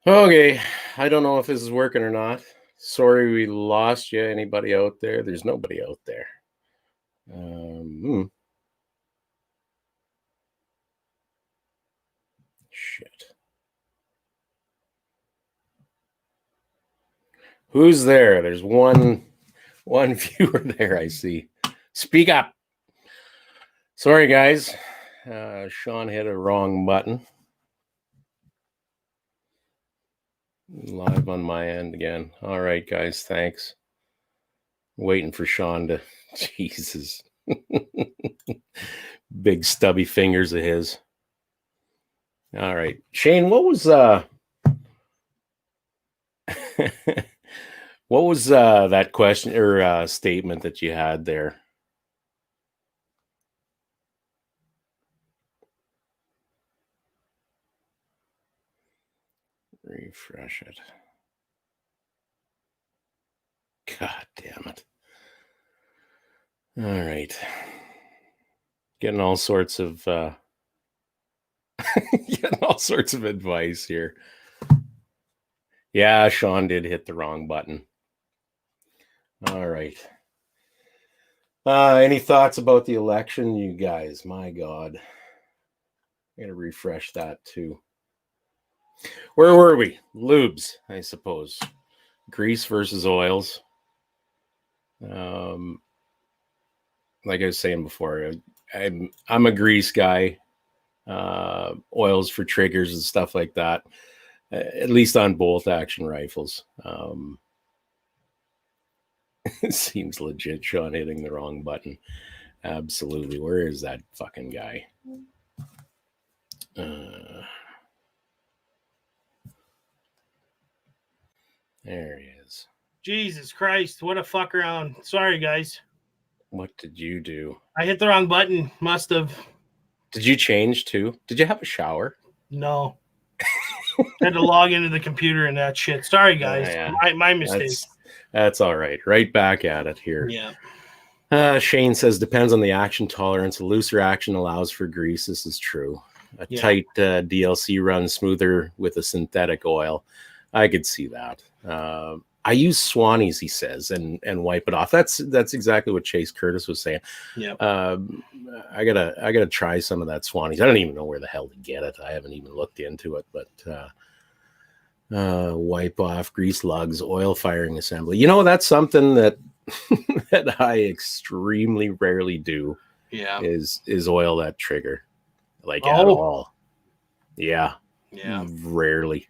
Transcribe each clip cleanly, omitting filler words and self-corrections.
Okay, I don't know if this is working or not. Sorry we lost you. Anybody out there? There's nobody out there. Shit. Who's there? There's one viewer there, I see. Speak up. Sorry, guys. Sean hit a wrong button. Live on my end again. All right, guys. Thanks. Waiting for Sean to. Jesus. Big stubby fingers of his. All right. Shane, what was what was that question or statement that you had there? Refresh it. God damn it. All right. Getting all sorts of advice here. Yeah, Sean did hit the wrong button. All right. Any thoughts about the election, you guys? My God. I'm going to refresh that too. Where were we? Lubes, I suppose. Grease versus oils. Like I was saying before, I'm a grease guy. Oils for triggers and stuff like that. At least on both action rifles. It seems legit. Sean hitting the wrong button. Absolutely. Where is that fucking guy? There he is. Jesus Christ, what a fuck around. Sorry, guys. What did you do? I hit the wrong button. Must have. Did you change too? Did you have a shower? No. I had to log into the computer and that shit. Sorry, guys. Yeah. My mistake. That's all right. Right back at it here. Yeah. Shane says, depends on the action tolerance. A looser action allows for grease. This is true. A tight DLC runs smoother with a synthetic oil. I could see that. I use Swannies, he says, and wipe it off. That's exactly what Chase Curtis was saying. Yeah. I gotta try some of that Swannies. I don't even know where the hell to get it. I haven't even looked into it, but wipe off grease lugs, oil firing assembly. You know, that's something that that I extremely rarely do. Yeah. Is oil that trigger, like at all. Yeah. Rarely.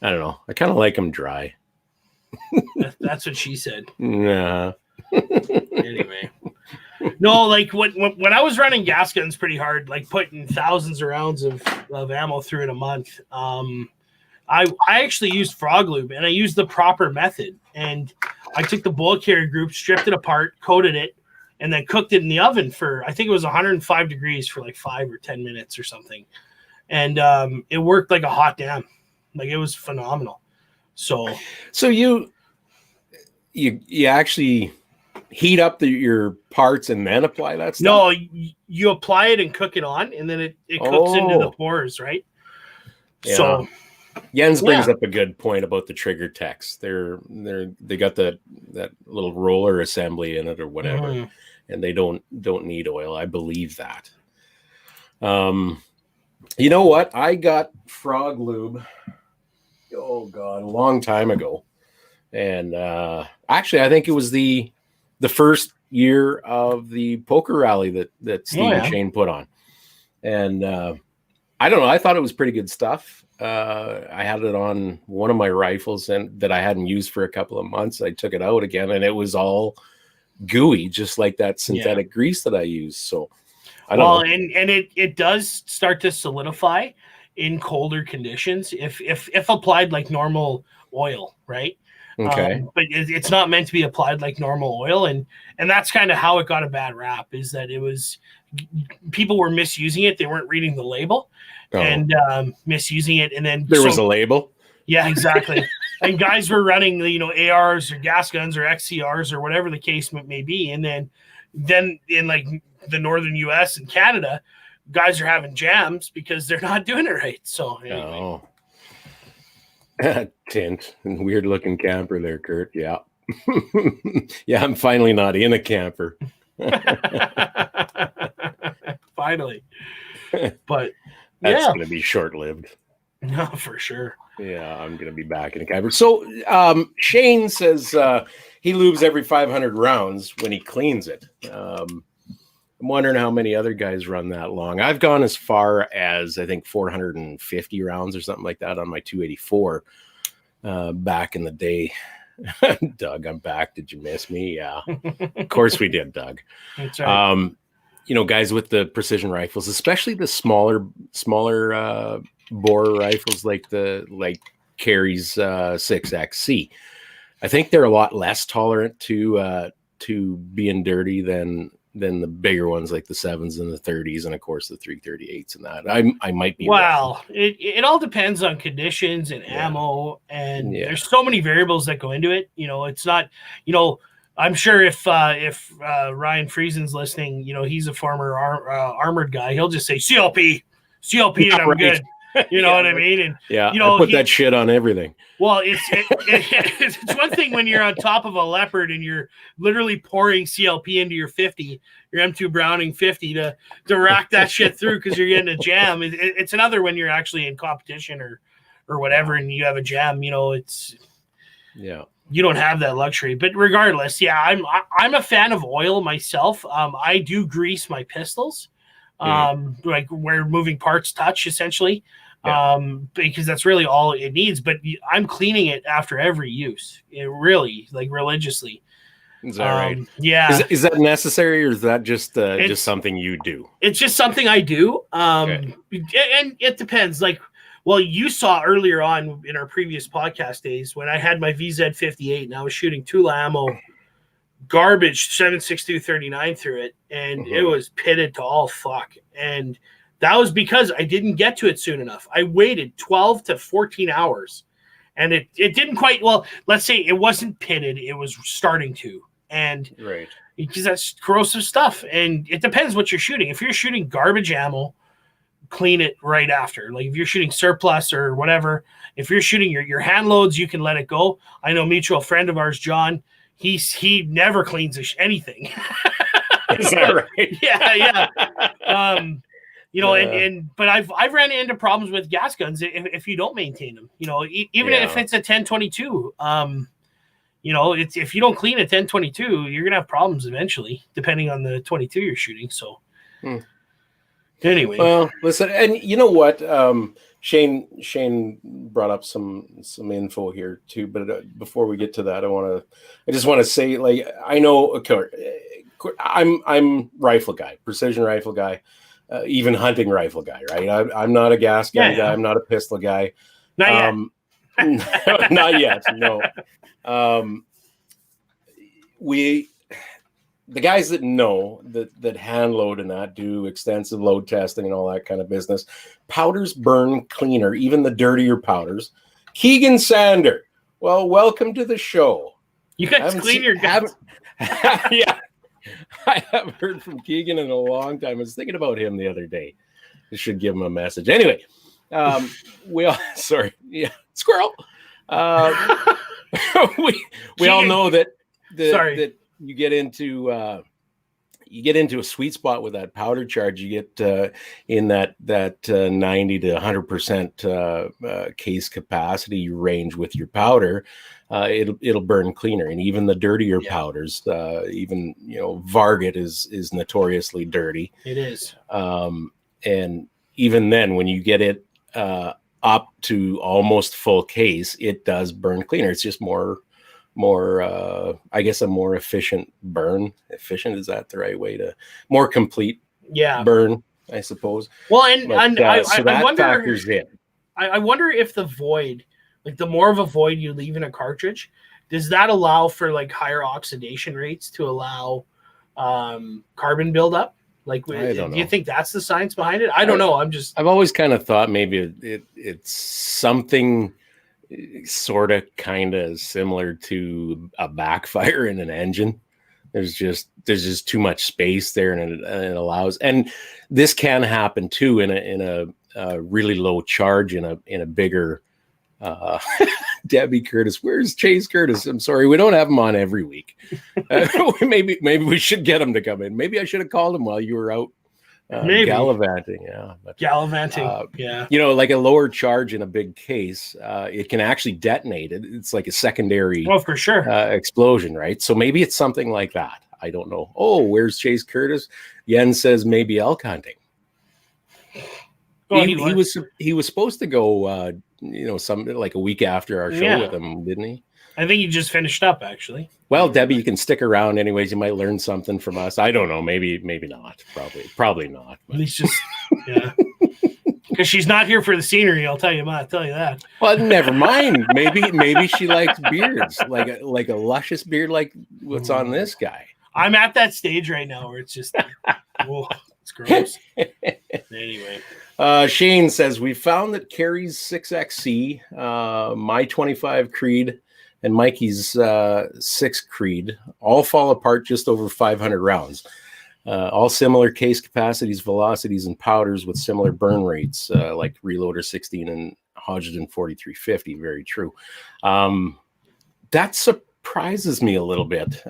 I don't know. I kind of like them dry. That's what she said. Yeah. Anyway. No, like when I was running gas guns pretty hard, like putting thousands of rounds of ammo through in a month, I actually used frog lube, and I used the proper method. And I took the bullet carrier group, stripped it apart, coated it, and then cooked it in the oven for, I think it was 105 degrees for like 5 or 10 minutes or something. And it worked like a hot damn. Like, it was phenomenal. So you actually heat up your parts and then apply that stuff? No, you apply it and cook it on, and then it cooks into the pores, right? Yeah. So Jens brings up a good point about the trigger techs. They got that little roller assembly in it or whatever, and they don't need oil. I believe that. You know what? I got frog lube. Oh God, a long time ago, and actually, I think it was the first year of the poker rally that Steve and Shane put on, and I don't know. I thought it was pretty good stuff. I had it on one of my rifles and that I hadn't used for a couple of months. I took it out again, and it was all gooey, just like that synthetic grease that I use. So I don't know. And it does start to solidify in colder conditions if applied like normal oil, right? Okay. But it's not meant to be applied like normal oil, and that's kind of how it got a bad rap, is that it was people were misusing it. They weren't reading the label and misusing it, and then there was a label. Yeah, exactly. And guys were running, ARs or gas guns or XCRs or whatever the case may be, and then in like the northern U.S. and Canada, guys are having jams because they're not doing it right. So anyway. Tint and weird looking camper there, Kurt. Yeah. Yeah, I'm finally not in a camper. Finally. But That's yeah, going to be short lived. no, for sure. Yeah, I'm going to be back in a camper. So Shane says he lubes every 500 rounds when he cleans it. I'm wondering how many other guys run that long. I've gone as far as, I think, 450 rounds or something like that on my 284 back in the day. Doug, I'm back. Did you miss me? Yeah. Of course we did, Doug. That's right. Guys with the precision rifles, especially the smaller bore rifles like Carey's 6XC. I think they're a lot less tolerant to being dirty than the bigger ones like the 7s and the 30s, and of course the 338s and that. I might be wrong. It all depends on conditions and ammo, and there's so many variables that go into it. It's not, I'm sure if Ryan Friesen's listening, he's a former armored guy, he'll just say CLP, and I'm good. You know what I mean? And I put that shit on everything. Well, it's one thing when you're on top of a Leopard and you're literally pouring CLP into your 50, your M2 Browning 50 to rack that shit through because you're getting a jam. It's another when you're actually in competition or whatever and you have a jam. You don't have that luxury. But regardless, I'm a fan of oil myself. I do grease my pistols, like where moving parts touch, essentially. Because that's really all it needs, but I'm cleaning it after every use. It really, like, religiously. Is that right? Yeah. Is that necessary, or is that just something you do? It's just something I do. And it depends. Like, well, you saw earlier on in our previous podcast days when I had my VZ58 and I was shooting Tula ammo, garbage 7.62 39 through it, and it was pitted to all fuck. And that was because I didn't get to it soon enough. I waited 12 to 14 hours, and it didn't quite, well, let's say it wasn't pitted. It was starting to. And because that's corrosive stuff. And it depends what you're shooting. If you're shooting garbage ammo, clean it right after. Like if you're shooting surplus or whatever, if you're shooting your hand loads, you can let it go. I know a mutual friend of ours, John, he never cleans anything. Is that right? Yeah. But I've ran into problems with gas guns if you don't maintain them. Even if it's a 1022, if you don't clean a 1022, you're gonna have problems eventually, depending on the 22 you're shooting. So, anyway, well, listen, and you know what? Shane brought up some info here too. But before we get to that, I just want to say, like, I know, I'm rifle guy, precision rifle guy. Even hunting rifle guy, right? I'm not a gas gun guy. I'm not a pistol guy. Not yet. Not yet. No. The guys that know that hand load and that do extensive load testing and all that kind of business, powders burn cleaner, even the dirtier powders. Keegan Sander, well, welcome to the show. You guys clean your guns. Yeah. I haven't heard from Keegan in a long time. I was thinking about him the other day. I should give him a message. Anyway, squirrel. We all know that you get into a sweet spot with that powder charge. You get in that 90 to 100% case capacity range with your powder. It'll burn cleaner, and even the dirtier powders, even Varget is notoriously dirty. It is, and even then, when you get it up to almost full case, it does burn cleaner. It's just more, I guess, a more efficient burn. Efficient, is that the right way to? More complete, burn, I suppose. Well, I wonder, factors in. I wonder if the void. Like the more of a void you leave in a cartridge, does that allow for like higher oxidation rates to allow carbon buildup? Like, do you think that's the science behind it? I don't know. I've always kind of thought maybe it's something sort of kind of similar to a backfire in an engine. There's just too much space there, and it allows. And this can happen too in a really low charge in a bigger Uh, Debbie Curtis, where's Chase Curtis? I'm sorry, we don't have him on every week. Maybe we should get him to come in. Maybe I should have called him while you were out Maybe. gallivanting. Yeah, but, Gallivanting. Yeah. you know, like a lower charge in a big case, it can actually detonate. It's like a secondary Oh, for sure. explosion, right? So maybe it's something like that. I don't know. Oh, where's Chase Curtis? Yen says maybe elk hunting. Well, he was supposed to go, you know, some like a week after our show with him, didn't he? I think he just finished up, actually. Well, Debbie, you can stick around anyways. You might learn something from us. I don't know. Maybe not. Probably not. But. He's just, yeah. Because she's not here for the scenery. I'll tell you that. Well, never mind. Maybe she likes beards, like a luscious beard, like what's on this guy. I'm at that stage right now where it's just, whoa, it's gross. Anyway. Shane says, we found that Carrie's 6XC, my 25 Creed, and Mikey's 6 Creed all fall apart just over 500 rounds. All similar case capacities, velocities, and powders with similar burn rates, like Reloader 16 and Hodgdon 4350. Very true. That surprises me a little bit.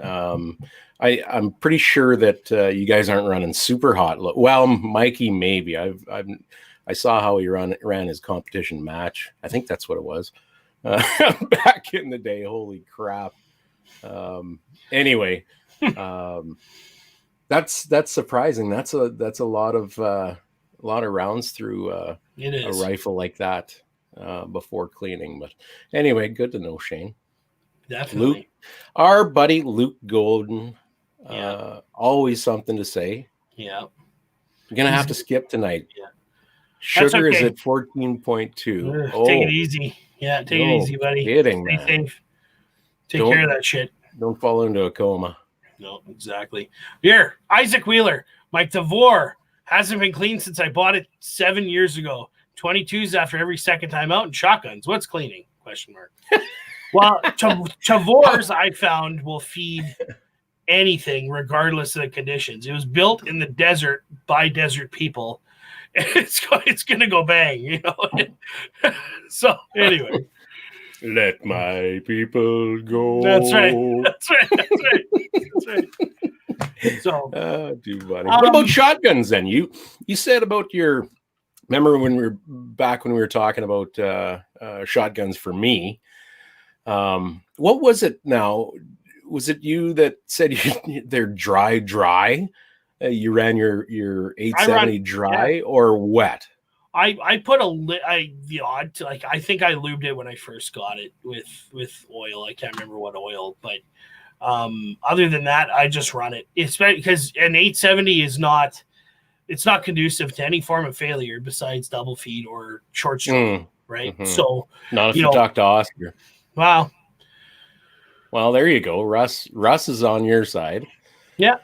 I'm pretty sure that you guys aren't running super hot. Well, Mikey, maybe. I saw how he ran his competition match. I think that's what it was back in the day. Holy crap! Anyway, that's surprising. That's a lot of rounds through a rifle like that before cleaning. But anyway, good to know, Shane. Definitely. Luke, our buddy Luke Golden. Always something to say. Yeah. You're gonna have to skip tonight. Yeah. Sugar is at 14.2. Take it easy. Yeah, take it easy, buddy. Kidding, Stay safe. Take care of that shit. Don't fall into a coma. No, exactly. Here, Isaac Wheeler. My Tavor hasn't been cleaned since I bought it 7 years ago. 22s after every second time out, and shotguns. What's cleaning? Question mark. Well, Tavors I found will feed anything regardless of the conditions. It was built in the desert by desert people. It's gonna go bang, you know. So anyway, let my people go. That's right. So too funny. What about shotguns then? You said about your, remember when we were talking about shotguns for me. What was it now? Was it you that said they're dry? You ran your 870 dry or wet? I put the odd to, like, I think I lubed it when I first got it with oil. I can't remember what oil, but other than that, I just run it. It's because an 870 is not conducive to any form of failure besides double feed or short stroke, right? Mm-hmm. So not if you talk to Oscar. Wow. Well, there you go. Russ is on your side. Yeah.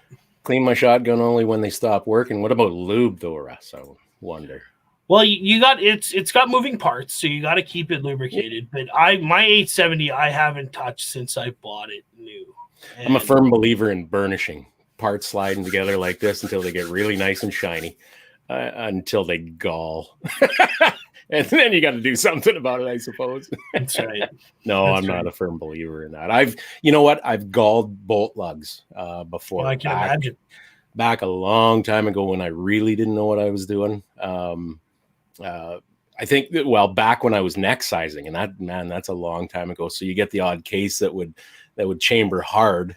Clean my shotgun only when they stop working. What about lube though, Russ? I wonder. Well, you got it's got moving parts, so you got to keep it lubricated. But my 870 I haven't touched since I bought it new. And I'm a firm believer in burnishing, parts sliding together like this until they get really nice and shiny, until they gall. And then you got to do something about it, I suppose. That's right. No, I'm not a firm believer in that. You know what? I've galled bolt lugs before. Well, I can imagine. Back a long time ago when I really didn't know what I was doing. I think back when I was neck sizing, and that's a long time ago. So you get the odd case that would chamber hard.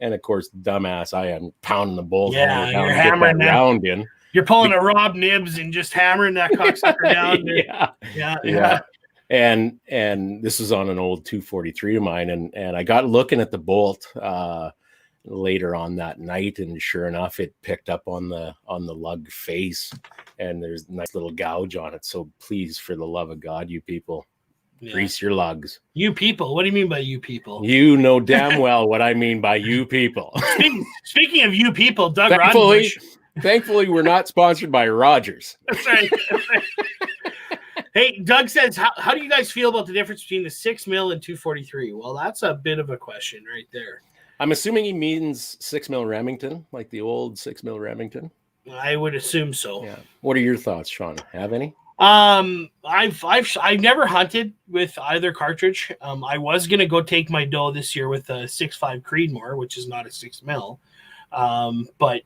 And of course, dumbass, I am pounding the bolt. Yeah, you're hammering that round in. You're pulling a Rob Nibbs and just hammering that cocksucker down. Yeah. And this was on an old 243 of mine, and I got looking at the bolt later on that night, and sure enough, it picked up on the lug face, and there's a nice little gouge on it. So please, for the love of God, you people, grease your lugs. You people? What do you mean by you people? You know damn well what I mean by you people. Speaking of you people, Doug Roddenbush. Thankfully, we're not sponsored by Rogers. That's right. Hey, Doug says, how do you guys feel about the difference between the 6 mil and 243? Well, that's a bit of a question right there. I'm assuming he means 6 mil Remington, like the old 6 mil Remington. I would assume so. Yeah. What are your thoughts, Sean? Have any? I've never hunted with either cartridge. I was gonna go take my doe this year with a 6.5 Creedmoor, which is not a 6 mil. But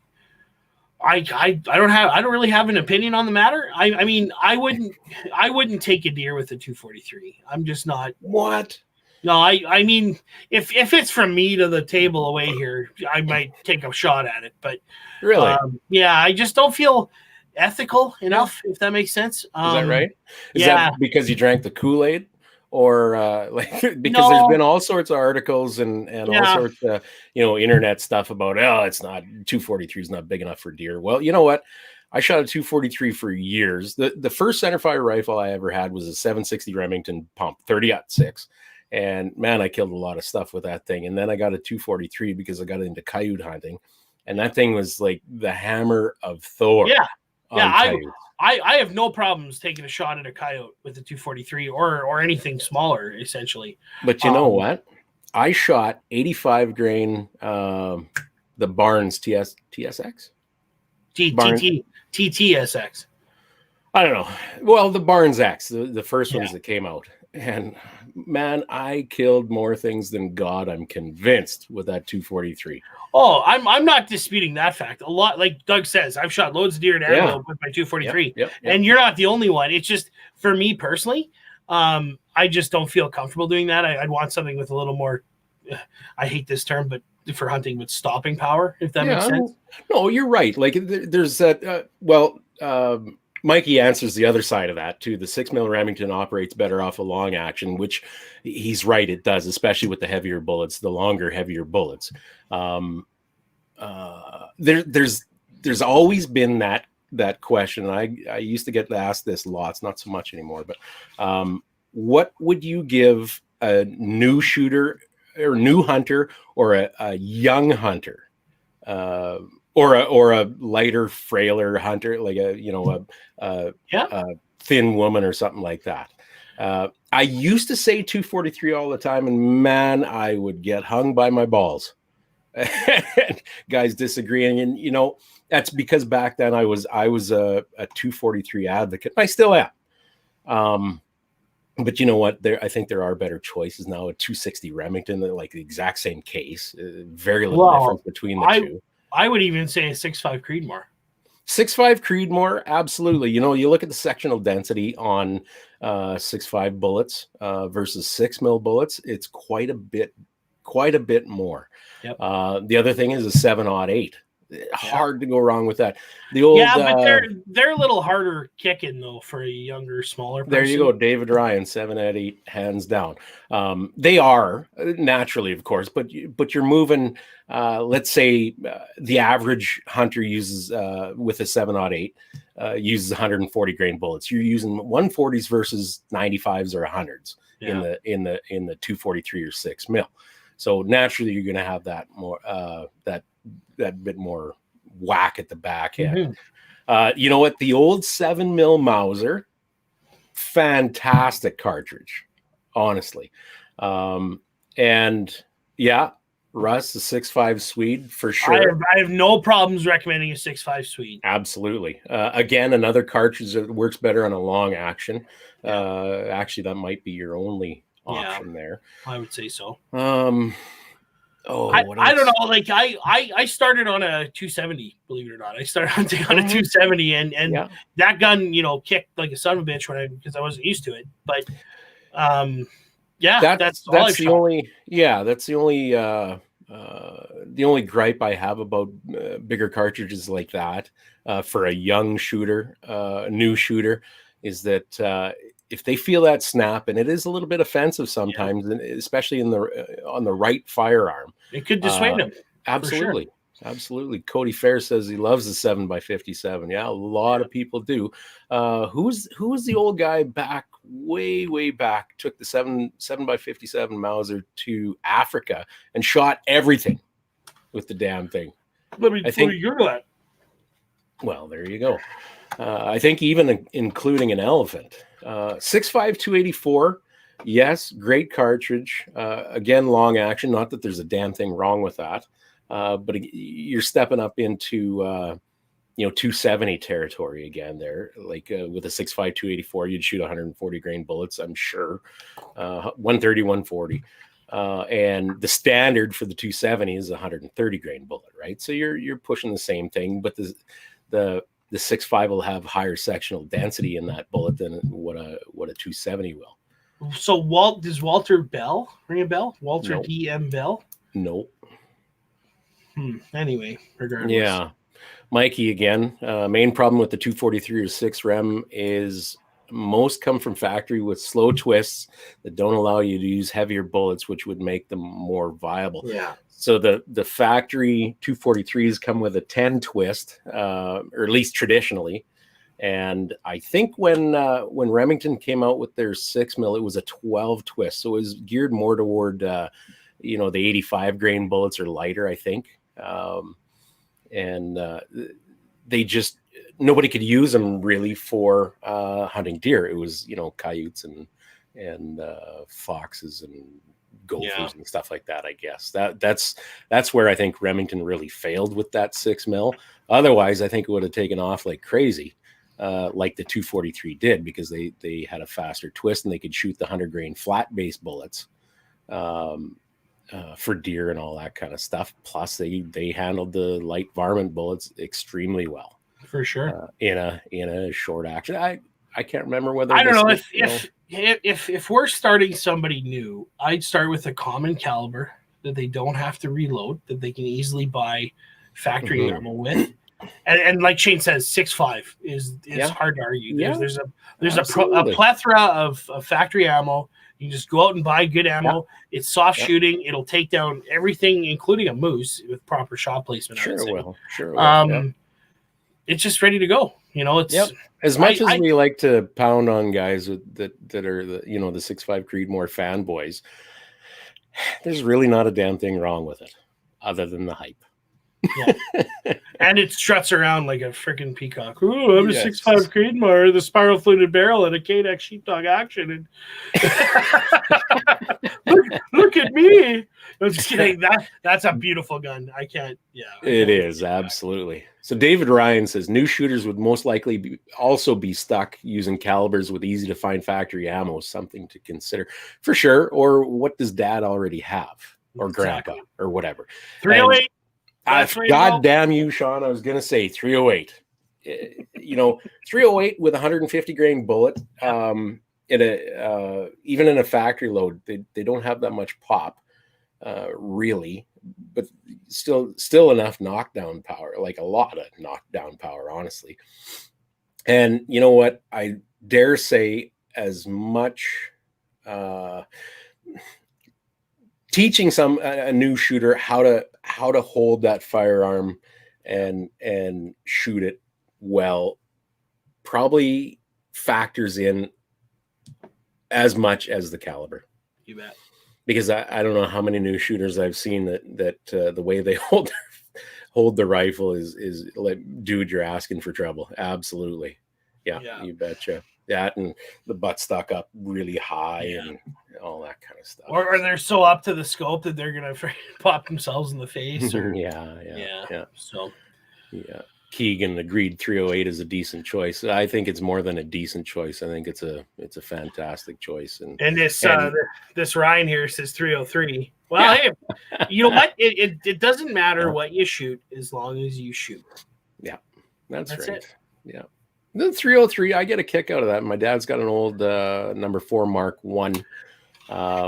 I don't really have an opinion on the matter. I mean I wouldn't take a deer with a 243. I'm just not. What? No, I mean if it's from me to the table away here, I might take a shot at it. But Really? yeah, I just don't feel ethical enough, if that makes sense. Is that right? Is yeah. that because you drank the Kool-Aid? Or like because there's No. been all sorts of articles and all Yeah. sorts of internet stuff about it's not 243 is not big enough for deer. Well, you know what? I shot a 243 for years. The first centerfire rifle I ever had was a 760 Remington pump 30-06. And man, I killed a lot of stuff with that thing. And then I got a 243 because I got into coyote hunting. And that thing was like the hammer of Thor. Yeah. on Yeah, coyotes. I have no problems taking a shot at a coyote with a 243 or anything smaller, essentially. But you know what? I shot 85 grain the Barnes TSX? TTSX. I don't know. Well, the Barnes X, the first ones that came out. And man, I killed more things than God, I'm convinced, with that 243. Oh, I'm not disputing that fact. A lot, like Doug says, I've shot loads of deer and antelope with my 243. Yep. And you're not the only one. It's just, for me personally, I just don't feel comfortable doing that. I'd want something with a little more, I hate this term, but for hunting, with stopping power, if that makes sense. No, you're right. Like there's that, Mikey answers the other side of that too. The 6 mil Remington operates better off a long action, which he's right, it does, especially with the heavier bullets, the longer, heavier bullets. There's always been that question. I used to get asked this lots, not so much anymore, but what would you give a new shooter or new hunter or a young hunter? Or a lighter, frailer hunter, like a thin woman or something like that. I used to say 243 all the time, and man, I would get hung by my balls. Guys disagreeing, and that's because back then I was a 243 advocate. I still am. But you know what? I think there are better choices now. A 260 Remington, like the exact same case, very little difference between the two. I would even say a 6.5 Creedmoor. 6.5 Creedmoor, absolutely. You look at the sectional density on 6.5 bullets versus 6 mil bullets. It's quite a bit more. Yep. The other thing is a 7.08. Hard to go wrong with that. The old, but they're a little harder kicking though for a younger, smaller person. There you go, David Ryan, 7.8, hands down. They are naturally, of course, but you're moving. Let's say the average hunter uses with a 7.8 uses 140 grain bullets. You're using 140s versus 95s or 100s in the 243 or 6 mil. So naturally, you're going to have that more that bit more whack at the back end. Mm-hmm. You know what? The old 7 mil Mauser, fantastic cartridge, honestly. And yeah, Russ, the 6.5 Swede for sure. I have no problems recommending a 6.5 Swede. Absolutely. Again, another cartridge that works better on a long action. Actually, that might be your only option there. I would say so. I don't know. Like I started on a 270, believe it or not. I started hunting on a 270, and that gun, kicked like a son of a bitch because I wasn't used to it. But that's the only gripe I have about bigger cartridges like that for a young shooter, new shooter, is that if they feel that snap, and it is a little bit offensive sometimes, especially on the right firearm, it could dissuade them. Absolutely. Sure. Absolutely. Cody Fair says he loves the 7x57. Yeah, a lot of people do. Who was the old guy back way back, took the 7x57 Mauser to Africa and shot everything with the damn thing? Let me Google that. Well, there you go. I think even including an elephant. 6.5 284. Yes, great cartridge. Again, long action. Not that there's a damn thing wrong with that. But you're stepping up into 270 territory again there. Like with a 6.5 284, you'd shoot 140 grain bullets, I'm sure. 130, 140. And the standard for the 270 is 130 grain bullet, right? So you're pushing the same thing, but the 6.5 will have higher sectional density in that bullet than what a 270 will. So does Walter Bell ring a bell? Walter Nope. D.M. Bell? Nope. Anyway, regardless. Yeah. Mikey again. Main problem with the 243 or 6 rem is most come from factory with slow twists that don't allow you to use heavier bullets, which would make them more viable. Yeah. So the factory 243s come with a 10 twist, or at least traditionally. And I think when Remington came out with their 6 mil, it was a 12 twist. So it was geared more toward, the 85 grain bullets or lighter, I think. They just, nobody could use them really for hunting deer. It was, coyotes and foxes and gophers and stuff like that. I guess that's where I think Remington really failed with that 6 mil. Otherwise, I think it would have taken off like crazy, like the 243 did, because they had a faster twist and they could shoot the 100 grain flat base bullets for deer and all that kind of stuff. Plus, they handled the light varmint bullets extremely well. For sure. In a short action. I can't remember whether I don't know if we're starting somebody new, I'd start with a common caliber that they don't have to reload, that they can easily buy factory ammo with. And like Shane says, 6.5 is hard to argue. There's a plethora of factory ammo. You can just go out and buy good ammo. Yeah. It's soft shooting. It'll take down everything, including a moose, with proper shot placement. Sure it will. It's just ready to go. It's as much as we like to pound on guys that are the 6.5 Creedmoor fanboys. There's really not a damn thing wrong with it, other than the hype. Yeah. And it struts around like a freaking peacock. Ooh, I'm a 6.5 Creedmoor, the spiral fluted barrel, and a K-Dex sheepdog action. And look at me. I'm just kidding. That's a beautiful gun. I can't. Yeah. It is absolutely. So David Ryan says new shooters would most likely also be stuck using calibers with easy to find factory ammo. Something to consider for sure. Or what does Dad already have, or Grandpa, or whatever? 308. God damn you, Sean. I was going to say 308. 308 with 150 grain bullet, even in a factory load, they don't have that much pop, really, but still enough knockdown power, like a lot of knockdown power, honestly. And you know what? I dare say as much teaching a new shooter how to hold that firearm and shoot it well probably factors in as much as the caliber. You bet. Because I don't know how many new shooters I've seen that the way they hold the rifle is like, dude, you're asking for trouble. Absolutely. Yeah. You betcha. That and the butt stuck up really high and all that kind of stuff. Or they're so up to the scope that they're gonna pop themselves in the face. Or Yeah. So Keegan agreed 308 is a decent choice. I think it's more than a decent choice. I think it's a fantastic choice. And this Ryan here says 303. Well, hey, you know what? It doesn't matter what you shoot as long as you shoot. Yeah, that's right. It. Yeah. The 303, I get a kick out of that. My dad's got an old number 4 Mark 1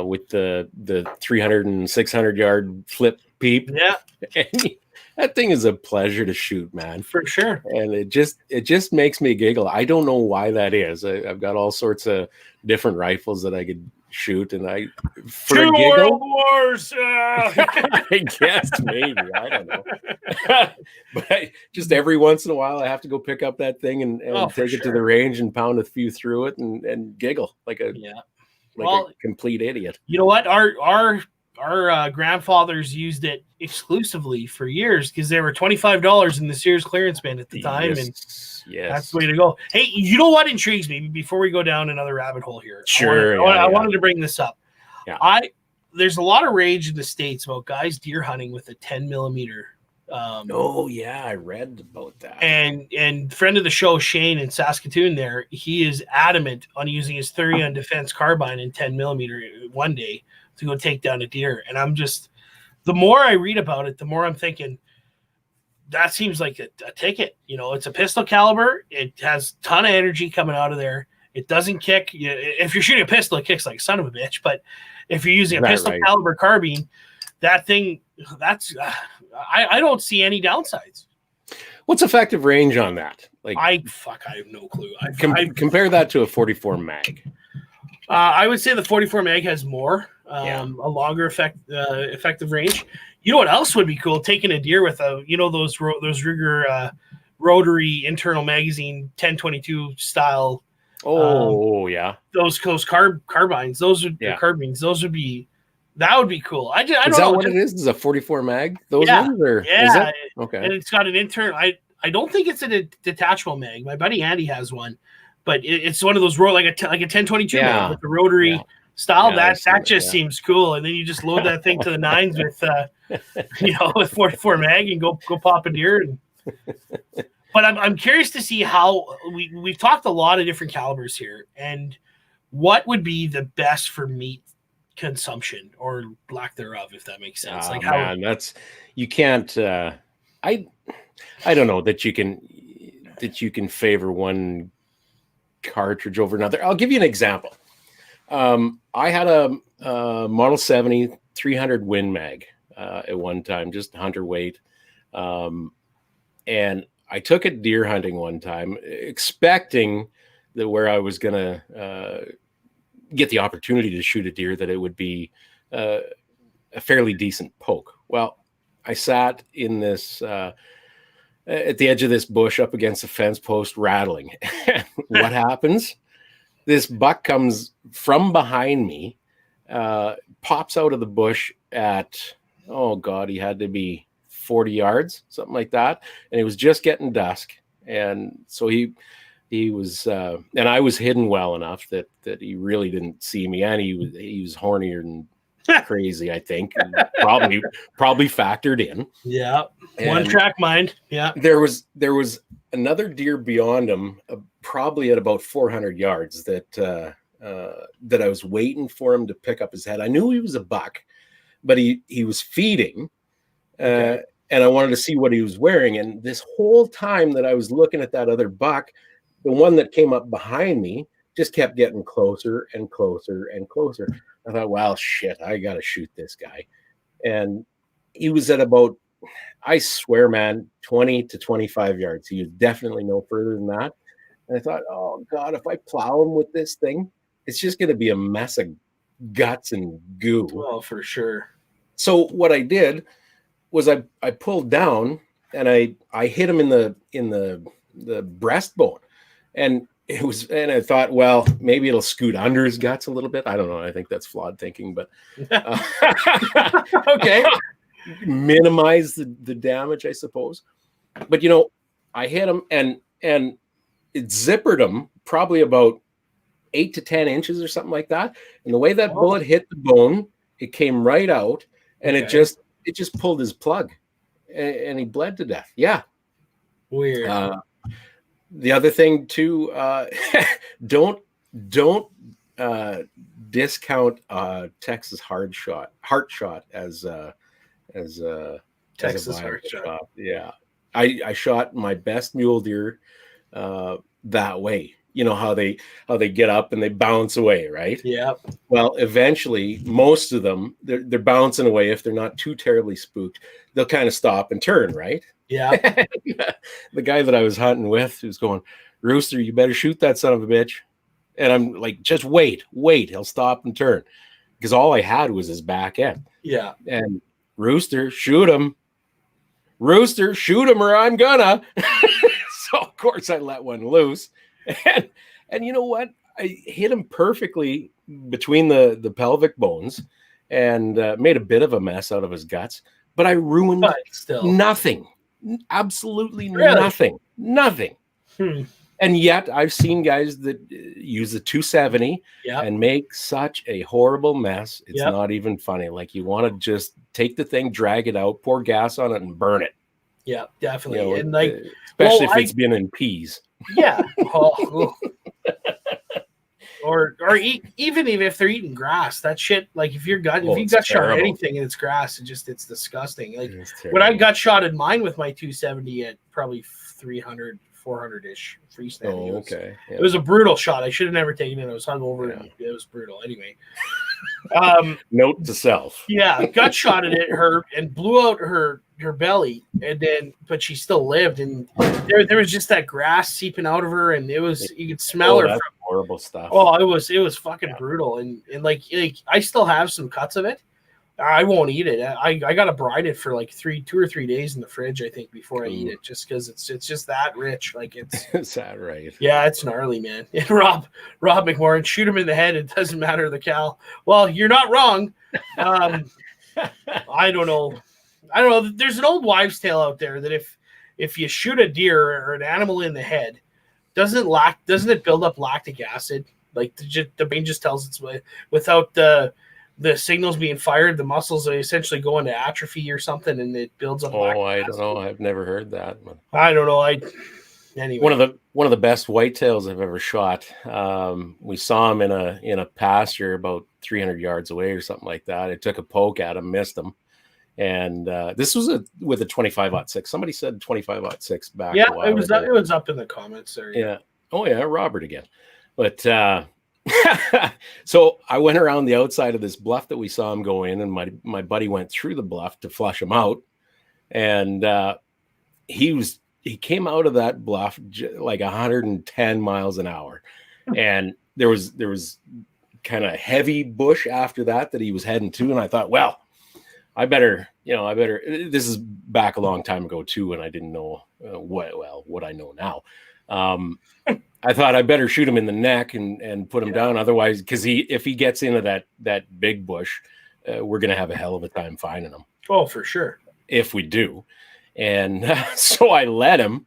with the 300 and 600 yard flip peep. Yeah. And that thing is a pleasure to shoot, man. For sure. And it just makes me giggle. I don't know why that is. I've got all sorts of different rifles that I could shoot, and for a giggle, Wars. I guess maybe, I don't know. But just every once in a while, I have to go pick up that thing and take it to the range and pound a few through it and giggle like a complete idiot. You know what? Our grandfathers used it exclusively for years because they were $25 in the Sears clearance bin at the time, and that's the way to go. Hey, you know what intrigues me before we go down another rabbit hole here? Sure, I wanted to bring this up. Yeah, there's a lot of rage in the States about guys deer hunting with a 10 millimeter Oh yeah, I read about that. And friend of the show, Shane in Saskatoon, there, he is adamant on using his Thurion Defense carbine in 10 millimeter one day to go take down a deer. And I'm just, the more I read about it, the more I'm thinking that seems like a ticket. You know, it's a pistol caliber. It has a ton of energy coming out of there. It doesn't kick. If you're shooting a pistol, it kicks like a son of a bitch. But if you're using a pistol caliber carbine, that thing, I don't see any downsides. What's effective range on that? Like I have no clue. Compare that to a 44 mag. I would say the 44 mag has more, a longer effective range. You know what else would be cool? Taking a deer with those Ruger rotary internal magazine 1022 style. Oh yeah, those carbines. Those would carbines. Those would be. That would be cool. I don't know. Is that what it is? Is a 44 mag? Those ones? Or yeah. Is it? Okay. And it's got an internal. I don't think it's a detachable mag. My buddy Andy has one, but it's one of those like a 1022 mag with the rotary style. That just seems cool. And then you just load that thing to the nines with with 44 mag and go pop a deer. But I'm curious to see how we've talked a lot of different calibers here, and what would be the best for meat consumption or lack thereof, if that makes sense. Like man, you can't. I don't know that you can favor one cartridge over another. I'll give you an example. I had a Model 70 300 Win Mag at one time, just hunter weight, and I took it deer hunting one time, expecting that where I was gonna get the opportunity to shoot a deer, that it would be a fairly decent poke. Well, I sat in this at the edge of this bush up against a fence post rattling. What happens? This buck comes from behind me, pops out of the bush at, oh God, he had to be 40 yards, something like that. And it was just getting dusk. And so he was, and I was hidden well enough that he really didn't see me. And he was hornier than crazy, I think. Probably factored in. Yeah. One track mind. Yeah. There was another deer beyond him, probably at about 400 yards that I was waiting for him to pick up his head. I knew he was a buck, but he was feeding. And I wanted to see what he was wearing. And this whole time that I was looking at that other buck, the one that came up behind me just kept getting closer and closer and closer. I thought, well, shit, I got to shoot this guy. And he was at about, I swear, man, 20 to 25 yards. He was definitely no further than that. And I thought, oh God, if I plow him with this thing, it's just going to be a mess of guts and goo. Oh, for sure. So what I did was I pulled down and I hit him in the breastbone, and I thought, well, maybe it'll scoot under his guts a little bit. I don't know. I think that's flawed thinking, but okay. Minimize the damage, I suppose. But I hit him and it zippered him probably about 8 to 10 inches or something like that. And the way that bullet hit the bone, it came right out, and it just pulled his plug, and he bled to death. Yeah. Weird. The other thing too, don't discount Texas heart shot as Texas heart shot. Yeah. I shot my best mule deer that way. You know how they get up and they bounce away, right? Yeah. Well, eventually, most of them they're bouncing away. If they're not too terribly spooked, they'll kind of stop and turn, right? Yeah. The guy that I was hunting with was going, "Rooster, you better shoot that son of a bitch." And I'm like, "Just wait, he'll stop and turn," because all I had was his back end. Yeah. And Rooster, shoot him. Rooster, shoot him, or I'm gonna. So of course I let one loose. And you know what? I hit him perfectly between the pelvic bones and made a bit of a mess out of his guts. But I ruined nothing. Absolutely nothing. And yet I've seen guys that use the 270 and make such a horrible mess. It's not even funny. Like, you want to just take the thing, drag it out, pour gas on it, and burn it. Yeah, You definitely. know, And like, especially well, if it's been in peas. yeah. Oh, or even if they're eating grass, that shit. Like if you It's gut shot terrible. anything and it's grass, it's disgusting. Like It's when I terrible. gut shotted mine with my 270 at probably 300, 400 ish freestanding. Oh, okay. It was a brutal shot. I should have never taken it. I was hungover. Yeah. And it was brutal. Anyway, Note to self. yeah, gut shotted at her and blew out her belly, and then but she still lived, and there was just that grass seeping out of her, and it was you could smell her. That's horrible stuff. Oh, it was fucking brutal, and like I still have some cuts of it. I won't eat it. I gotta brine it for like 2 or 3 days in the fridge, I think, before I eat it, just because it's just that rich. Like it's Is that right? yeah, it's gnarly, man. And Rob McMorrin, shoot him in the head. It doesn't matter the cal. Well, you're not wrong. I don't know. There's an old wives' tale out there that if you shoot a deer or an animal in the head, doesn't it build up lactic acid? Like the brain just tells its way without the signals being fired, the muscles are essentially go into atrophy or something, and it builds up. Oh, I don't know. I've never heard that. I don't know. Anyway. One of the best whitetails I've ever shot. We saw him in a pasture about 300 yards away or something like that. I took a poke at him, missed him, and this was with a 25-06. Somebody said 25-06 back. Yeah, a while it was ago. it was up in the comments there. Yeah. Oh yeah, Robert again. But so I went around the outside of this bluff that we saw him go in, and my buddy went through the bluff to flush him out, and he came out of that bluff like 110 miles an hour, and there was kind of heavy bush after that he was heading to, and I thought, well, I better. This is back a long time ago too, and I didn't know what I know now. I thought I better shoot him in the neck and put him down. Otherwise, because if he gets into that big bush, we're going to have a hell of a time finding him. Oh, for sure. If we do. And so I let him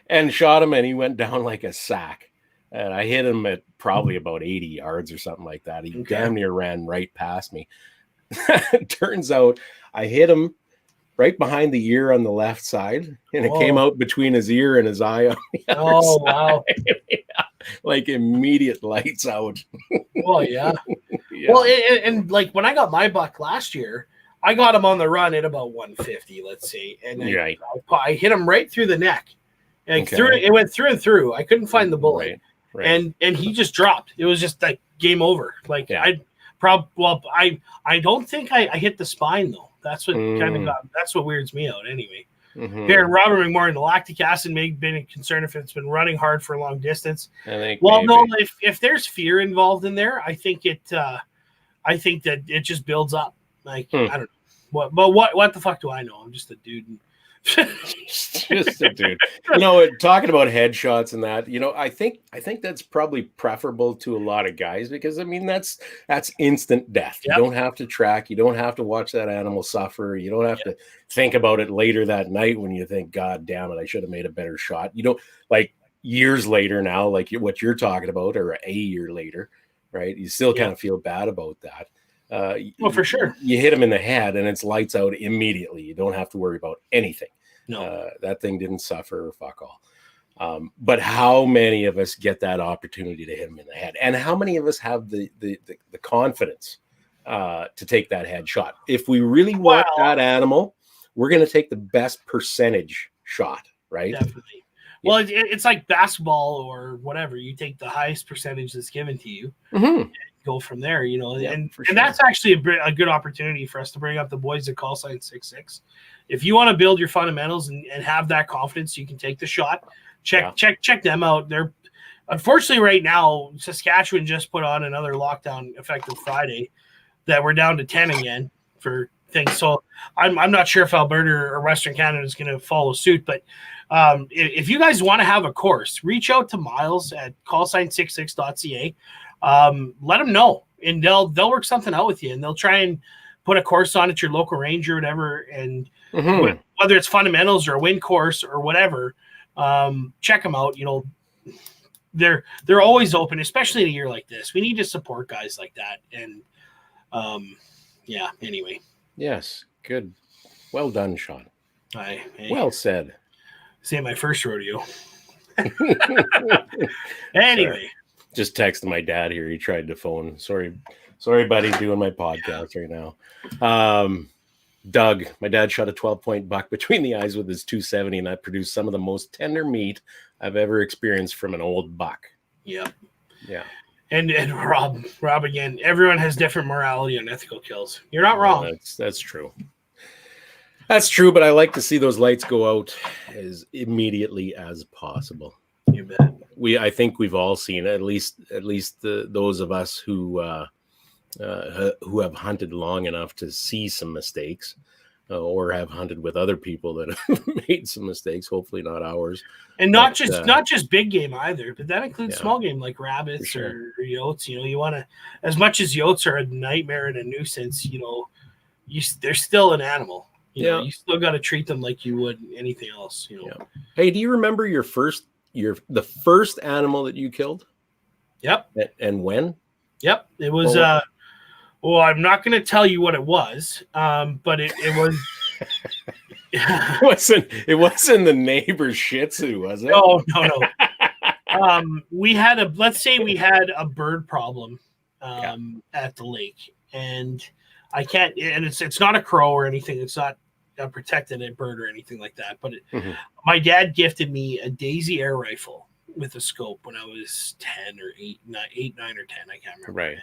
and shot him, and he went down like a sack. And I hit him at probably about 80 yards or something like that. He damn near ran right past me. Turns out I hit him right behind the ear on the left side, and it came out between his ear and his eye on the other side. Wow. Yeah, like immediate lights out. Well, yeah. Well, and like when I got my buck last year, I got him on the run at about 150, let's say, and I hit him right through the neck. Like it went through and through. I couldn't find the bullet, and he just dropped. It was just like game over. Like I don't think I hit the spine though. That's what that's what weirds me out anyway. Mm-hmm. Here, Robert McMorrin, the lactic acid may have been a concern if it's been running hard for a long distance. No, if there's fear involved in there, I think that it just builds up. Like I don't know what the fuck do I know? I'm just a dude. Just a dude. Talking about headshots and that, I think that's probably preferable to a lot of guys, because I mean that's instant death. Yep. You don't have to track, you don't have to watch that animal suffer, you don't have to think about it later that night when you think, God damn it, I should have made a better shot. You don't, like, years later now, like what you're talking about, or a year later, right? You still kind of feel bad about that. Well, for sure. You hit him in the head and it's lights out immediately. You don't have to worry about anything. No, that thing didn't suffer or fuck all. But how many of us get that opportunity to hit him in the head? And how many of us have the confidence to take that head shot? If we really want that animal, we're going to take the best percentage shot, right? Definitely. Well, it's like basketball or whatever. You take the highest percentage that's given to you. Mm-hmm. Go from there, and sure. that's actually a good opportunity for us to bring up the boys at Call Sign 66. If you want to build your fundamentals and have that confidence, you can take the shot. Check them out. They're unfortunately right now, Saskatchewan just put on another lockdown effective Friday that we're down to 10 again for things. So I'm not sure if Alberta or Western Canada is going to follow suit, but if you guys want to have a course, reach out to Miles at callsign66.ca. Let them know, and they'll work something out with you, and they'll try and put a course on at your local range or whatever. And whether it's fundamentals or a wind course or whatever, check them out. They're always open, especially in a year like this. We need to support guys like that. And anyway. Yes. Good. Well done, Sean. Well said. This ain't my first rodeo. Anyway. Just texted my dad here. He tried to phone. Sorry, buddy, doing my podcast right now. Doug, my dad shot a 12-point buck between the eyes with his 270, and that produced some of the most tender meat I've ever experienced from an old buck. Yep. Yeah. And Rob again, everyone has different morality on ethical kills. You're not wrong. That's true. That's true, but I like to see those lights go out as immediately as possible. You bet. I think we've all seen at least those of us who have hunted long enough to see some mistakes, or have hunted with other people that have made some mistakes. Hopefully not ours, and not just big game either, but that includes small game like rabbits or yotes. You want to, as much as yotes are a nightmare and a nuisance, they're still an animal. You still got to treat them like you would anything else. Hey, do you remember the first animal that you killed? Yep. And when? Yep. It was well, I'm not going to tell you what it was, but it was. It wasn't the neighbor's Shih Tzu, was it? Oh, no. Let's say we had a bird problem at the lake, and I can't, and it's not a crow or anything. It's not a protected bird or anything like that. But my dad gifted me a Daisy air rifle with a scope when I was 10 or 8, 9 or 10. I can't remember. Right.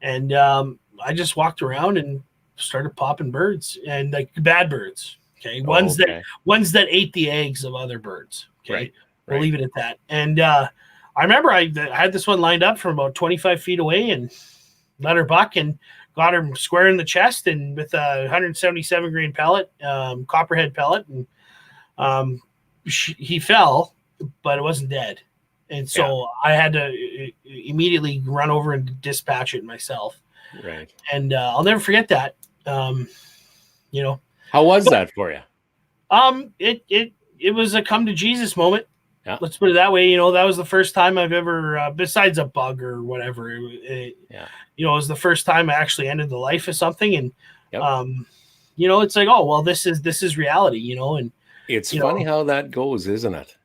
And I just walked around and started popping birds, and like bad birds. Okay. Ones that ate the eggs of other birds. Okay. Right. We'll leave it at that. And I remember I had this one lined up from about 25 feet away and let her buck and got her square in the chest, and with a 177 grain pellet, copperhead pellet, and he fell, but it wasn't dead. And so I had to immediately run over and dispatch it myself. Right. And I'll never forget that. How was that for you? It was a come to Jesus moment. Yeah. Let's put it that way. That was the first time I've ever, besides a bug or whatever, it was the first time I actually ended the life of something. And, it's like, oh, well, this is reality, and it's funny how that goes, isn't it?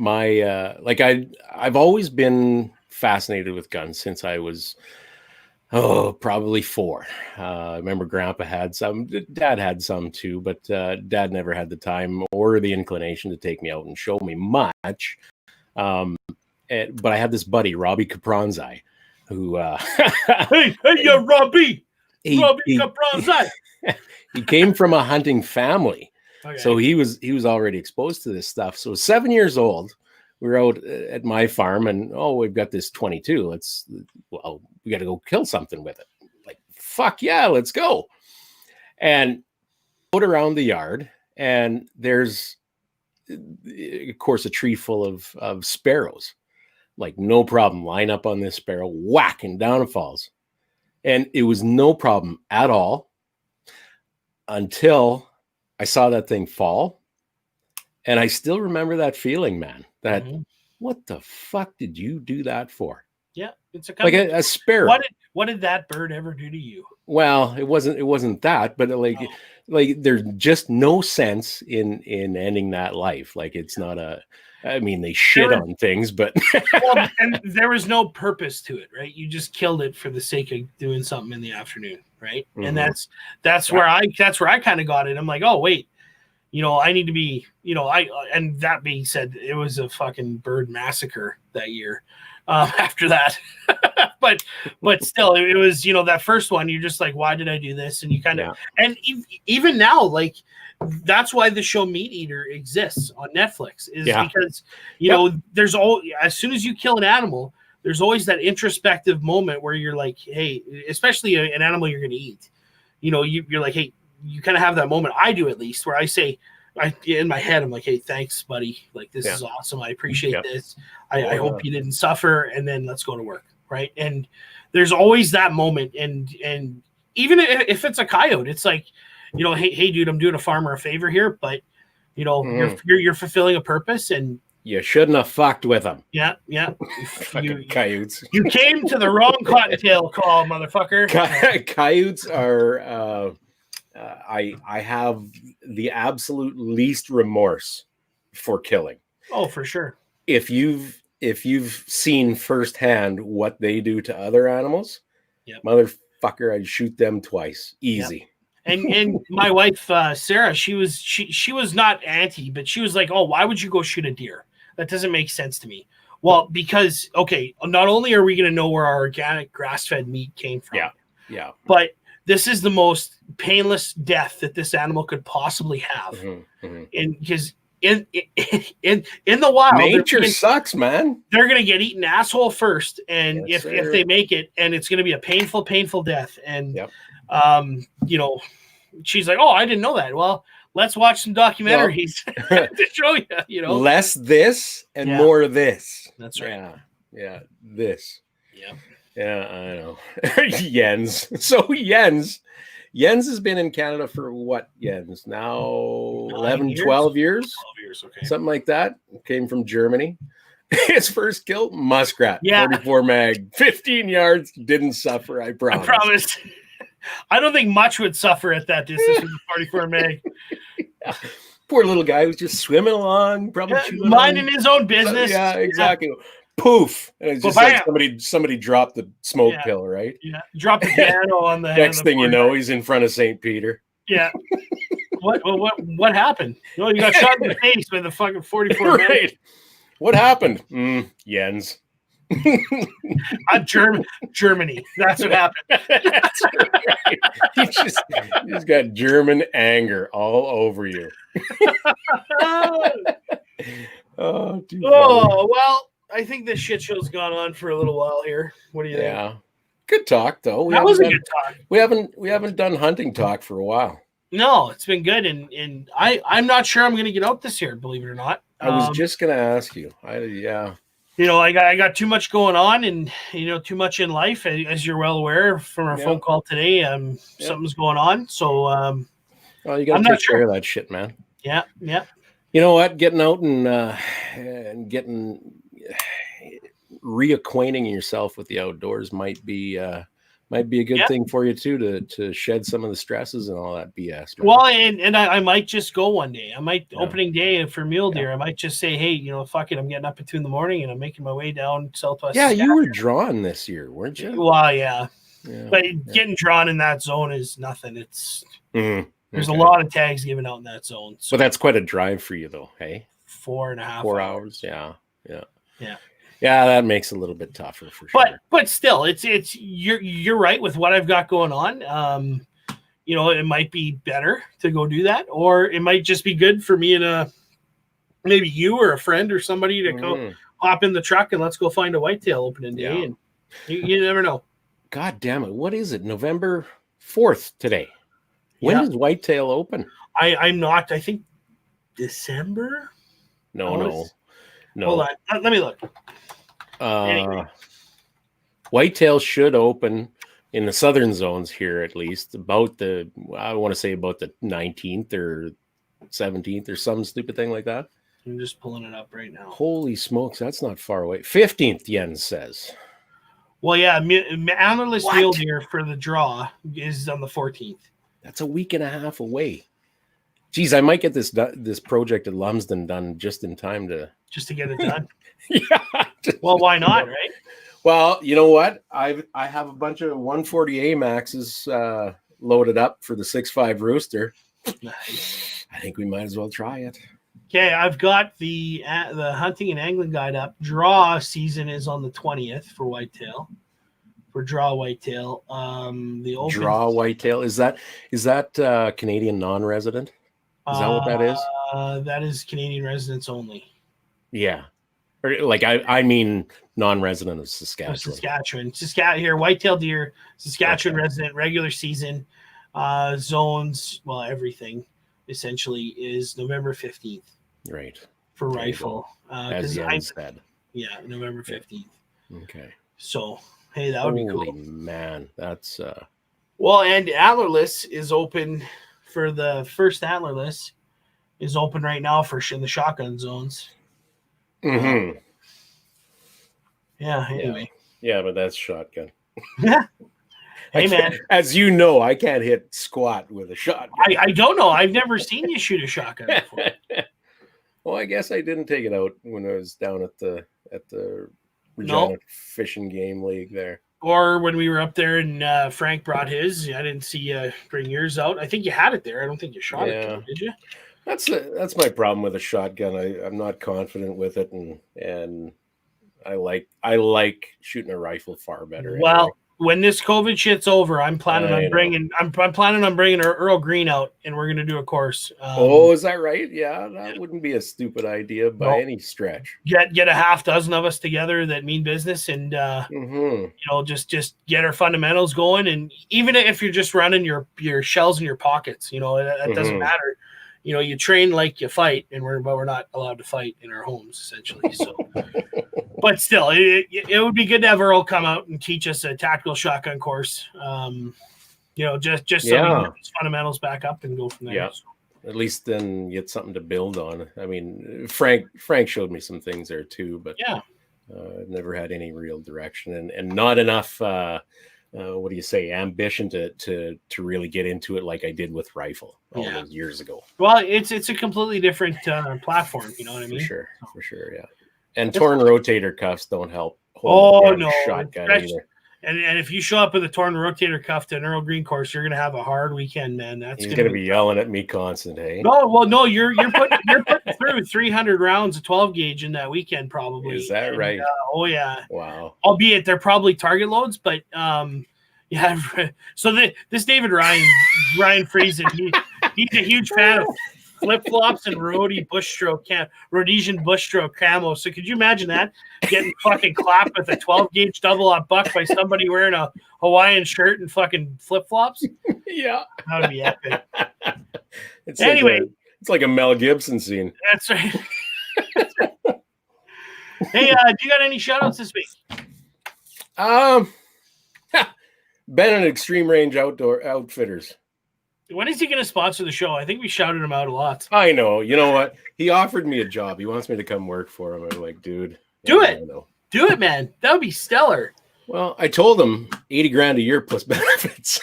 I've always been fascinated with guns since I was, probably 4. I remember Grandpa had some, Dad had some too, but Dad never had the time or the inclination to take me out and show me much. But I had this buddy, Robbie Capronzi, who hey, Robbie Capronzi. He came from a hunting family. Okay. So he was already exposed to this stuff. So 7 years old, we were out at my farm, and we've got this 22. We got to go kill something with it. Like, fuck yeah, let's go. And out around the yard, and there's, of course, a tree full of sparrows. Like, no problem. Line up on this sparrow, whack, and down it falls. And it was no problem at all until I saw that thing fall. And I still remember that feeling, man, that what the fuck did you do that for? Yeah. It's like a sparrow. What did that bird ever do to you? Well, it wasn't that, but like there's just no sense in ending that life. Like, it's not they shit on things, but and there was no purpose to it, right? You just killed it for the sake of doing something in the afternoon, right? And that's where I kind of got it. I'm like, oh wait, I need to be, and that being said, it was a fucking bird massacre that year after that. but still, it was, that first one, you're just like, why did I do this? And you kind of, and even now, like, that's why the show Meat Eater exists on Netflix, is because, there's as soon as you kill an animal, there's always that introspective moment where you're like, hey, especially an animal you're going to eat, you're like, hey, you kind of have that moment. I do, at least, where I say, in my head, I'm like, hey, thanks, buddy. Like, this is awesome. I appreciate this. I hope you didn't suffer. And then let's go to work. Right. And there's always that moment. And even if it's a coyote, it's like, hey, dude, I'm doing a farmer a favor here, but you're fulfilling a purpose, and you shouldn't have fucked with them. Yeah. Coyotes. You came to the wrong cottontail call, motherfucker. Coyotes are I have the absolute least remorse for killing. Oh, for sure. If you've seen firsthand what they do to other animals, Yep. motherfucker, I'd shoot them twice, easy. Yep. And my wife Sarah, she was not anti, but she was like, "Oh, why would you go shoot a deer? That doesn't make sense to me." Well, because okay, not only are we going to know where our organic grass-fed meat came from, yeah, but this is the most painless death that this animal could possibly have, and because in the wild, nature sucks, man. They're going to get eaten asshole first, and Yes, if they make it, and it's going to be a painful death, and you know, she's like, "Oh, I didn't know that." Well, let's watch some documentaries to show you. You know, less this and more this. That's right. Yeah, this. Yeah, I know. Jens. So Jens has been in Canada for what, Jens? Now 11, 12 years? 12 years, okay. Something like that. Came from Germany. His first kill, muskrat. Yeah. 44 mag. 15 yards. Didn't suffer, I promise. I promise. I don't think much would suffer at that distance with the 44 mag. Poor little guy who's just swimming along, probably minding his own business. Yeah, exactly. Yeah. Poof. And it's just like somebody dropped the smoke pill, right? Yeah. Drop the piano on the next thing you know, he's in front of St. Peter. Yeah. What happened? Well, you got shot in the face with a fucking 44 mag. Right. What happened? Jens. Germany. That's what happened. That's right. He's got German anger all over you. Oh, well, I think this shit show's gone on for a little while here. What do you think? Yeah. Good talk though. That was a good talk. We haven't done hunting talk for a while. No, it's been good, and I'm not sure I'm going to get out this year, believe it or not. I was just going to ask you. You know, I got too much going on, and too much in life, as you're well aware from our phone call today. Something's going on, so well, you got to take care of that shit, man. Yeah. You know what? Getting out and getting reacquainting yourself with the outdoors might be a good thing for you too, to shed some of the stresses and all that BS. Man. Well, and I might just go one day. I might opening day for mule deer. I might just say, hey, fuck it. I'm getting up at 2 a.m. and I'm making my way down Southwest. Yeah, you were drawn this year, weren't you? Well, yeah. But getting drawn in that zone is nothing. It's there's a lot of tags given out in that zone. So. But that's quite a drive for you, though. Hey, 4.5 hours. Yeah. Yeah, that makes it a little bit tougher for sure. But still, it's you're right with what I've got going on. It might be better to go do that, or it might just be good for me and maybe you or a friend or somebody to go hop in the truck and let's go find a whitetail opening day. And you never know. God damn it! What is it? November 4th today. When does whitetail open? I'm not. I think December. No. Hold on. Let me look. Anyway. Whitetail should open in the southern zones here, at least about the 19th or 17th or some stupid thing like that. I'm just pulling it up right now. Holy smokes, that's not far away. 15th, Jens says. Well, yeah, antlerless mule deer for the draw is on the 14th. That's a week and a half away. Geez, I might get this project at Lumsden done just in time to get it done. Yeah. Well, why not, right? Well, you know what? I have a bunch of 140 Maxes loaded up for the 6.5 rooster. Nice. I think we might as well try it. Okay, I've got the hunting and angling guide up. Draw season is on the 20th for whitetail. For draw whitetail, the open draw whitetail is that Canadian non-resident? Is that what that is? That is Canadian residents only. Yeah. Or like I mean non-resident of Saskatchewan. Saskatchewan here, whitetail deer, Saskatchewan resident, regular season, zones, well, everything essentially is November 15th. Right. For rifle. As Jan said. Yeah, November 15th. Okay. So hey, that would be cool. Holy man, that's well, and antlerless is open for the first antlerless is open right now in the shotgun zones. Mm-hmm. Yeah. Anyway. Yeah, but that's shotgun. Hey, man. As you know, I can't hit squat with a shotgun. I don't know. I've never seen you shoot a shotgun before. Well, I guess I didn't take it out when I was down at the Regina No. Fish and Game League there. Or when we were up there and Frank brought his. I didn't see you bring yours out. I think you had it there. I don't think you shot it, though, did you? That's my problem with a shotgun. I'm not confident with it, and I like shooting a rifle far better. Well, anyway. When this COVID shit's over, I'm planning on bringing Earl Green out, and we're gonna do a course. Is that right? Yeah, that wouldn't be a stupid idea by any stretch. Get a half dozen of us together that mean business, and just get our fundamentals going. And even if you're just running your shells in your pockets, that doesn't matter. You train like you fight, and we're not allowed to fight in our homes, essentially. So, but still, it would be good to have Earl come out and teach us a tactical shotgun course. Just so we can get these fundamentals back up and go from there. Yeah. So. At least then get something to build on. I mean, Frank showed me some things there too, but I've never had any real direction and not enough. What do you say? Ambition to really get into it like I did with rifle all those years ago. Well, it's a completely different platform. You know what I mean? For sure, yeah. And torn rotator cuffs don't help. Shotgun either. And if you show up with a torn rotator cuff to an Earl Green course, you're gonna have a hard weekend, man. He's gonna be yelling at me constant, hey? No, you're putting through 300 rounds of 12 gauge in that weekend, probably. Is that right? Oh yeah. Wow. Albeit they're probably target loads, but yeah. So this David Ryan Friesen, he's a huge fan of flip flops and Rhodesian bushstroke camo. So could you imagine that getting fucking clapped with a 12 gauge double on buck by somebody wearing a Hawaiian shirt and fucking flip flops? Yeah, that would be epic. It's like a Mel Gibson scene. That's right. Hey, do you got any shout outs this week? Ben and Extreme Range Outdoor Outfitters. When is he going to sponsor the show? I think we shouted him out a lot. I know. You know what? He offered me a job. He wants me to come work for him. I'm like, dude. Do it, man. That would be stellar. Well, I told him $80,000 a year plus benefits.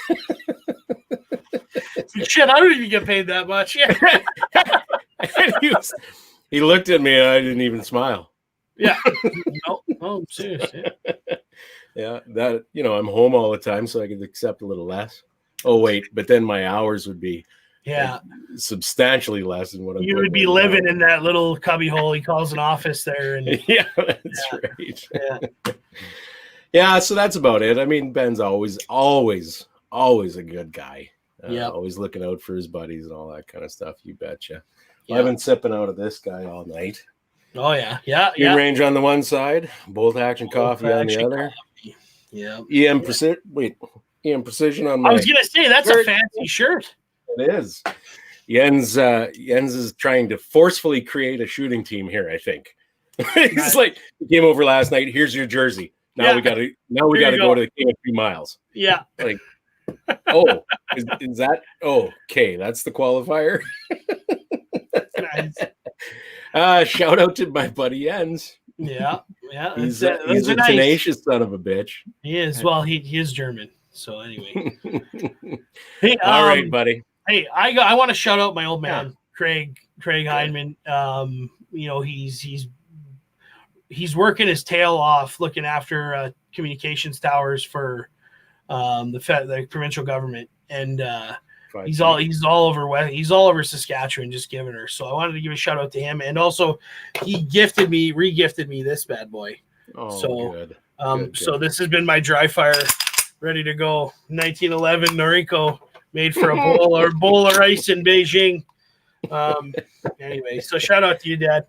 Shit, I don't even get paid that much. Yeah. He looked at me and I didn't even smile. Yeah. No, I'm serious. Yeah, that I'm home all the time, so I could accept a little less. Oh wait, but then my hours would be substantially less than what you would be living in that little cubby hole he calls an office there. And yeah, that's right. Yeah, so that's about it. I mean, Ben's always a good guy. Always looking out for his buddies and all that kind of stuff. You betcha. Yeah. I've been sipping out of this guy all night. Oh yeah. Range on the one side, Bolt Action Coffee on the other. Yeah. EM Precision on my. I was gonna say that's a fancy shirt. It is. Jens is trying to forcefully create a shooting team here, I think. He's like, he came over last night. Here's your jersey. Now we gotta go to the King of 2 Miles. Yeah. Like, is that okay? That's the qualifier. Nice. Shout out to my buddy Jens. Yeah. He's a tenacious son of a bitch. He is. Well, he is German. So anyway. Hey, all right, buddy. Hey, I want to shout out my old man, Craig Heineman. He's working his tail off looking after communications towers for the provincial government, and he's all over Saskatchewan, just giving her. So I wanted to give a shout out to him, and also he re-gifted me this bad boy. Oh, so good. So this has been my dry fire, ready to go. 1911 Noriko, made for a bowl of rice in Beijing. Anyway, so shout out to you, Dad.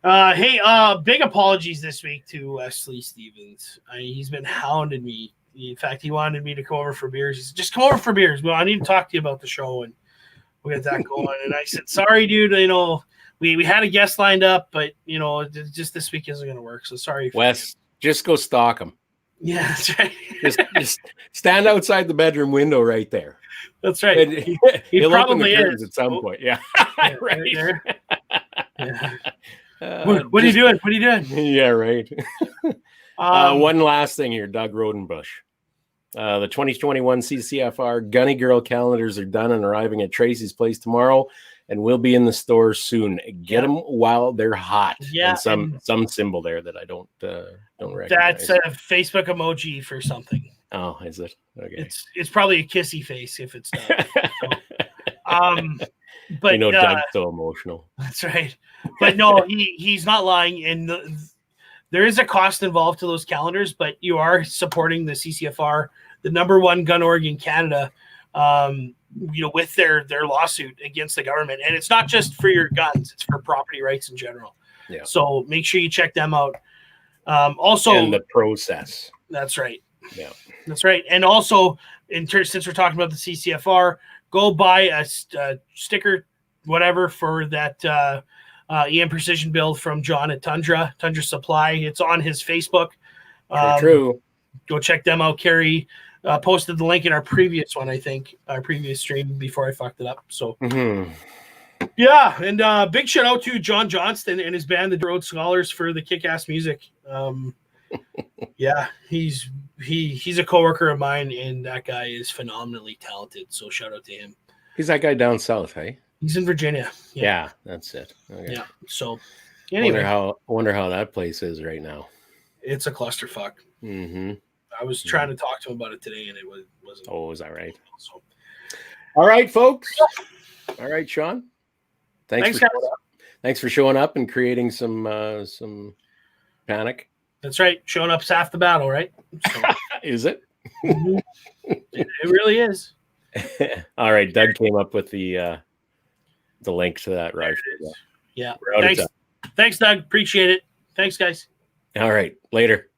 Hey, big apologies this week to Wesley Stevens. He's been hounding me. In fact, he wanted me to come over for beers. He said, just come over for beers. Well, I need to talk to you about the show, and we got that going. And I said, sorry, dude. We had a guest lined up, but just this week isn't going to work. So sorry, Wes. Just go stalk him. Yeah, that's right. just stand outside the bedroom window right there. That's right. He'll probably open the curtains at some point. Yeah, right. There. Yeah. What are you doing? What are you doing? Yeah, right. One last thing here, Doug Rodenbush. The 2021 CCFR Gunny Girl calendars are done and arriving at Tracy's place tomorrow, and will be in the store soon. Get them while they're hot. Yeah, and some symbol there that I don't recognize. That's a Facebook emoji for something. Oh, is it? Okay. It's probably a kissy face if it's not. But Doug's so emotional. That's right. But no, he's not lying, and there is a cost involved to those calendars, but you are supporting the CCFR, the number one gun org in Canada, with their lawsuit against the government. And it's not just for your guns, it's for property rights in general. Yeah. So make sure you check them out. Also, and the process. That's right. Yeah. That's right. And also, since we're talking about the CCFR, go buy a sticker, whatever, for that EM Precision build from John at Tundra Supply. It's on his Facebook. True. Go check them out. Carrie posted the link in our previous one, I think, our previous stream before I fucked it up. So, yeah. And big shout out to John Johnston and his band, the Rhodes Scholars, for the kick-ass music. Yeah, he's a coworker of mine, and that guy is phenomenally talented. So shout out to him. He's that guy down south, hey? He's in Virginia. Yeah, that's it. Okay. Yeah. So anyway, wonder how that place is right now. It's a clusterfuck. Mm-hmm. I was trying to talk to him about it today, and it wasn't. Oh, is that right? So. All right, folks. All right, Sean. Thanks for showing up and creating some panic. That's right. Showing up's half the battle, right? So. Is it? It really is. All right. Doug came up with the link to that rifle. Yeah. Thanks, Doug. Appreciate it. Thanks, guys. All right. Later.